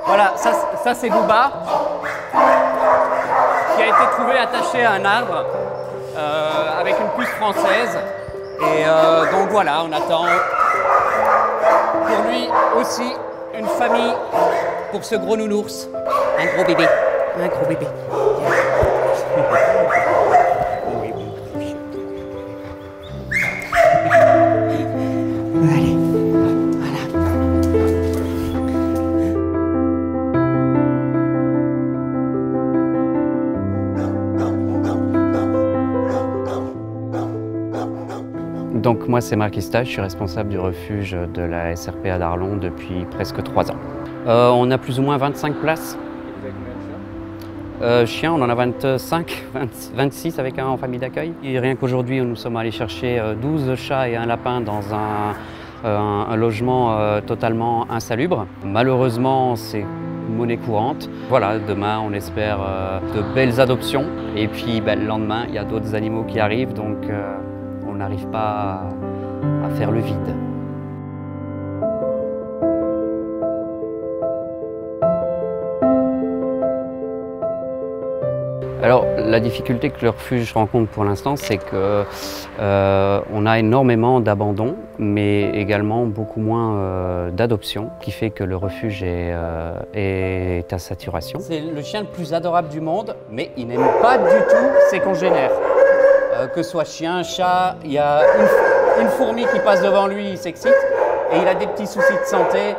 Voilà, ça c'est Booba, qui a été trouvé attaché à un arbre avec une puce française. Et donc voilà, on attend pour lui aussi une famille pour ce gros nounours. Un gros bébé, un gros bébé. Allez, voilà. Donc moi c'est Marc Istage, je suis responsable du refuge de la SRPA d'Arlon depuis presque 3 ans. On a plus ou moins 25 places. Chiens, on en a 25, 26 avec un en famille d'accueil. Et rien qu'aujourd'hui, nous sommes allés chercher 12 chats et un lapin dans un logement totalement insalubre. Malheureusement, c'est monnaie courante. Voilà, demain, on espère de belles adoptions. Et puis, le lendemain, il y a d'autres animaux qui arrivent, donc on n'arrive pas à faire le vide. Alors, la difficulté que le refuge rencontre pour l'instant, c'est qu'on a énormément d'abandons, mais également beaucoup moins d'adoptions, qui fait que le refuge est à saturation. C'est le chien le plus adorable du monde, mais il n'aime pas du tout ses congénères. Que ce soit chien, chat, il y a une fourmi qui passe devant lui, il s'excite, et il a des petits soucis de santé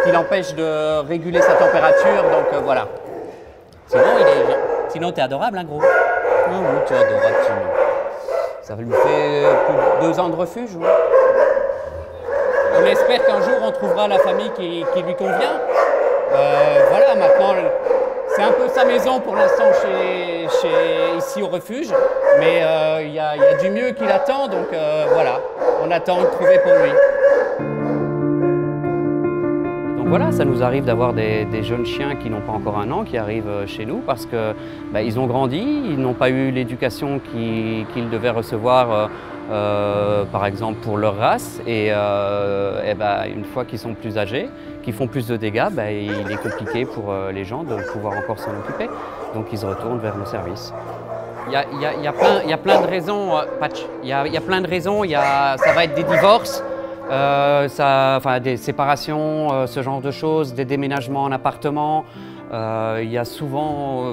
qui l'empêchent de réguler sa température, donc voilà. Sinon, t'es adorable, hein, gros? Ah oui, tu es adorable, sinon. Ça lui fait plus de 2 ans de refuge, oui. On espère qu'un jour, on trouvera la famille qui lui convient. Voilà, maintenant, c'est un peu sa maison pour l'instant ici au refuge, mais il y a du mieux qui l'attend, donc voilà, on attend de trouver pour lui. Voilà, ça nous arrive d'avoir des jeunes chiens qui n'ont pas encore 1 an qui arrivent chez nous parce que ils ont grandi, ils n'ont pas eu l'éducation qu'ils devaient recevoir par exemple pour leur race et une fois qu'ils sont plus âgés, qu'ils font plus de dégâts, il est compliqué pour les gens de pouvoir encore s'en occuper. Donc ils se retournent vers nos services. Il y a plein de raisons, Patch. Il y a plein de raisons, ça va être des divorces. Des séparations, ce genre de choses, des déménagements en appartement. Il y a souvent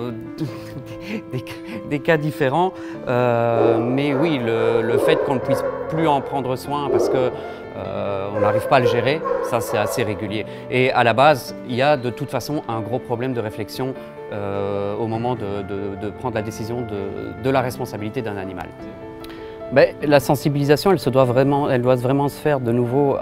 des cas différents. Mais oui, le fait qu'on ne puisse plus en prendre soin parce qu'on n'arrive pas à le gérer, ça c'est assez régulier. Et à la base, il y a de toute façon un gros problème de réflexion au moment de prendre la décision de la responsabilité d'un animal. La sensibilisation, elle doit vraiment se faire de nouveau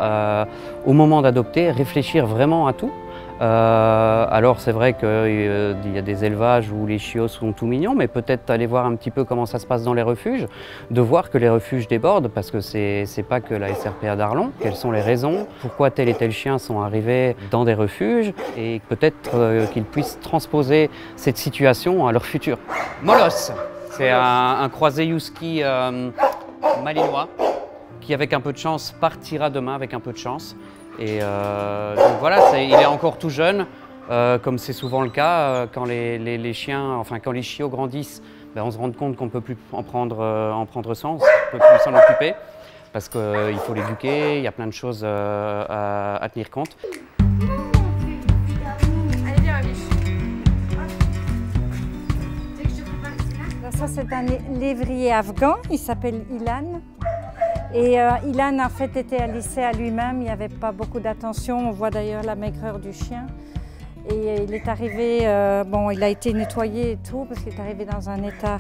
au moment d'adopter, réfléchir vraiment à tout. Alors c'est vrai qu'il y a des élevages où les chiots sont tout mignons, mais peut-être aller voir un petit peu comment ça se passe dans les refuges, de voir que les refuges débordent, parce que c'est pas que la SRPA d'Arlon. Quelles sont les raisons, pourquoi tel et tel chien sont arrivés dans des refuges, et peut-être qu'ils puissent transposer cette situation à leur futur. Molos, c'est un croisé husky malinois qui, avec un peu de chance, partira demain avec un peu de chance. Et donc voilà, il est encore tout jeune, comme c'est souvent le cas quand les chiens, quand les chiots grandissent, on se rend compte qu'on ne peut plus en prendre soin, on ne peut plus s'en occuper parce qu'il faut l'éduquer, il y a plein de choses à tenir compte. Ça, c'est un lévrier afghan, il s'appelle Ilan. Et Ilan a en fait été laissé à lui-même, il n'y avait pas beaucoup d'attention, on voit d'ailleurs la maigreur du chien. Et il est arrivé, il a été nettoyé et tout, parce qu'il est arrivé dans un état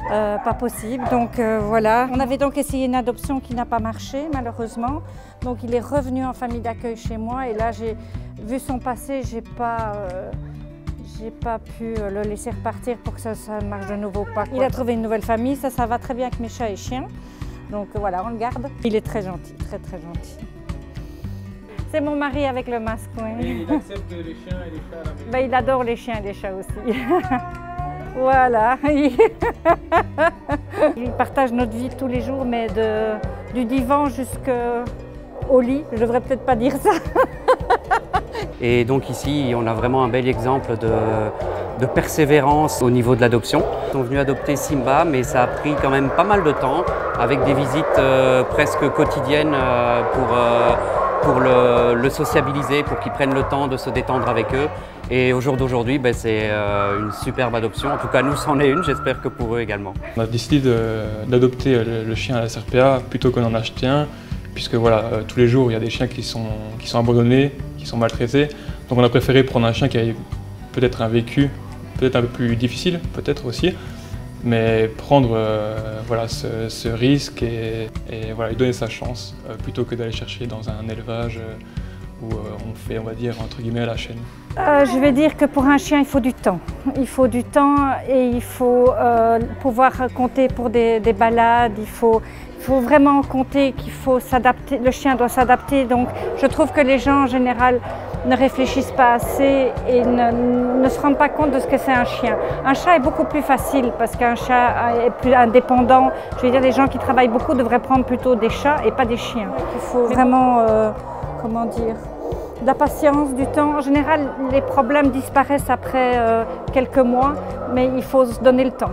pas possible. Donc voilà, on avait donc essayé une adoption qui n'a pas marché malheureusement. Donc il est revenu en famille d'accueil chez moi et là, j'ai vu son passé, j'ai pas pu le laisser repartir pour que ça marche de nouveau pas. Il a trouvé une nouvelle famille, ça va très bien avec mes chats et chiens. Donc voilà, on le garde. Il est très gentil, très très gentil. C'est mon mari avec le masque, oui. Et il accepte les chiens et les chats à la maison? Il adore les chiens et les chats aussi. Voilà. Il partage notre vie tous les jours, mais du divan jusqu'au lit. Je devrais peut-être pas dire ça. Et donc ici, on a vraiment un bel exemple de persévérance au niveau de l'adoption. Ils sont venus adopter Simba, mais ça a pris quand même pas mal de temps, avec des visites presque quotidiennes pour le sociabiliser, pour qu'ils prennent le temps de se détendre avec eux. Et au jour d'aujourd'hui, c'est une superbe adoption. En tout cas, nous, c'en est une. J'espère que pour eux également. On a décidé d'adopter le chien à la SRPA plutôt que d'en acheter un, puisque voilà, tous les jours, il y a des chiens qui sont abandonnés, qui sont maltraités. Donc on a préféré prendre un chien qui avait peut-être un vécu, peut-être un peu plus difficile, peut-être aussi, mais prendre voilà, ce risque et voilà, lui donner sa chance, plutôt que d'aller chercher dans un élevage où on fait, on va dire, entre guillemets, à la chaîne. Je vais dire que pour un chien, il faut du temps. Il faut du temps et il faut pouvoir compter pour des balades. Il faut vraiment compter qu'il faut s'adapter. Le chien doit s'adapter. Donc, je trouve que les gens, en général, ne réfléchissent pas assez et ne se rendent pas compte de ce que c'est un chien. Un chat est beaucoup plus facile parce qu'un chat est plus indépendant. Je veux dire, les gens qui travaillent beaucoup devraient prendre plutôt des chats et pas des chiens. Il faut vraiment, comment dire, de la patience, du temps. En général, les problèmes disparaissent après quelques mois, mais il faut se donner le temps.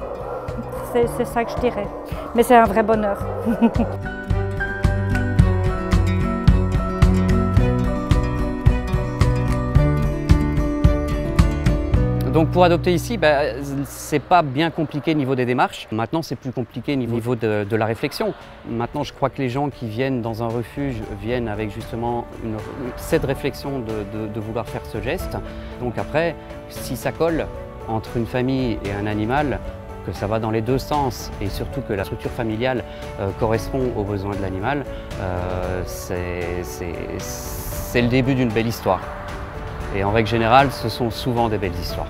C'est ça que je dirais. Mais c'est un vrai bonheur. Donc pour adopter ici, c'est pas bien compliqué au niveau des démarches. Maintenant, c'est plus compliqué au niveau de la réflexion. Maintenant, je crois que les gens qui viennent dans un refuge viennent avec justement cette réflexion de vouloir faire ce geste. Donc après, si ça colle entre une famille et un animal, que ça va dans les deux sens et surtout que la structure familiale correspond aux besoins de l'animal, c'est le début d'une belle histoire. Et en règle générale, ce sont souvent des belles histoires.